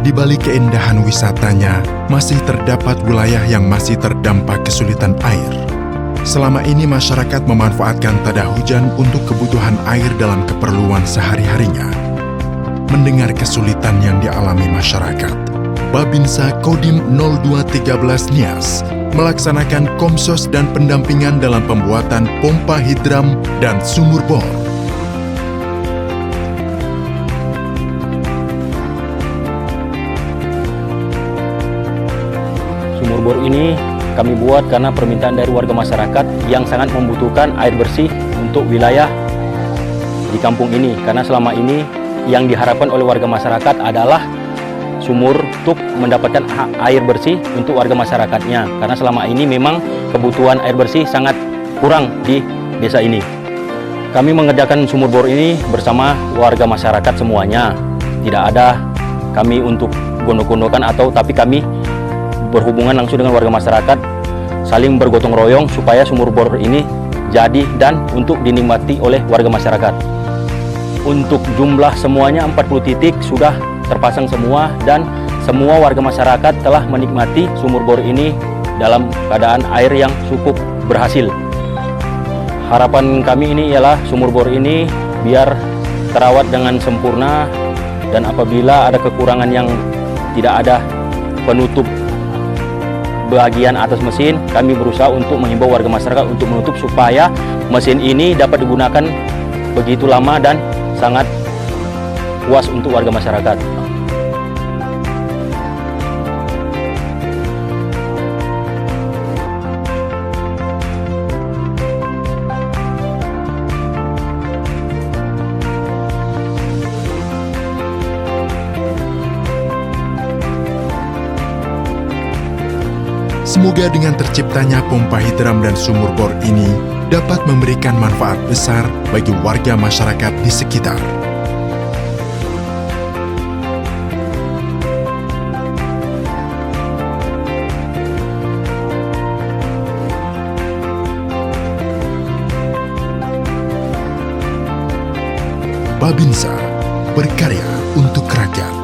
Di balik keindahan wisatanya, masih terdapat wilayah yang masih terdampak kesulitan air. Selama ini masyarakat memanfaatkan tada hujan untuk kebutuhan air dalam keperluan sehari-harinya. Mendengar kesulitan yang dialami masyarakat, Babinsa Kodim 0213 Nias melaksanakan komsos dan pendampingan dalam pembuatan pompa hidram dan sumur bor. Sumur bor ini kami buat karena permintaan dari warga masyarakat yang sangat membutuhkan air bersih untuk wilayah di kampung ini. Karena selama ini yang diharapkan oleh warga masyarakat adalah sumur untuk mendapatkan air bersih untuk warga masyarakatnya. Karena selama ini memang kebutuhan air bersih sangat kurang di desa ini. Kami mengerjakan sumur bor ini bersama warga masyarakat semuanya. Tidak ada kami untuk gondok-gondokan tapi kami berhubungan langsung dengan warga masyarakat, saling bergotong royong supaya sumur bor ini jadi dan untuk dinikmati oleh warga masyarakat. Untuk jumlah semuanya 40 titik sudah terpasang semua dan semua warga masyarakat telah menikmati sumur bor ini dalam keadaan air yang cukup berhasil. Harapan kami ini ialah sumur bor ini biar terawat dengan sempurna dan apabila ada kekurangan yang tidak ada penutup bagian atas mesin, kami berusaha untuk menghimbau warga masyarakat untuk menutup supaya mesin ini dapat digunakan begitu lama dan sangat puas untuk warga masyarakat. Semoga dengan terciptanya pompa hidram dan sumur bor ini dapat memberikan manfaat besar bagi warga masyarakat di sekitar. Babinsa berkarya untuk rakyat.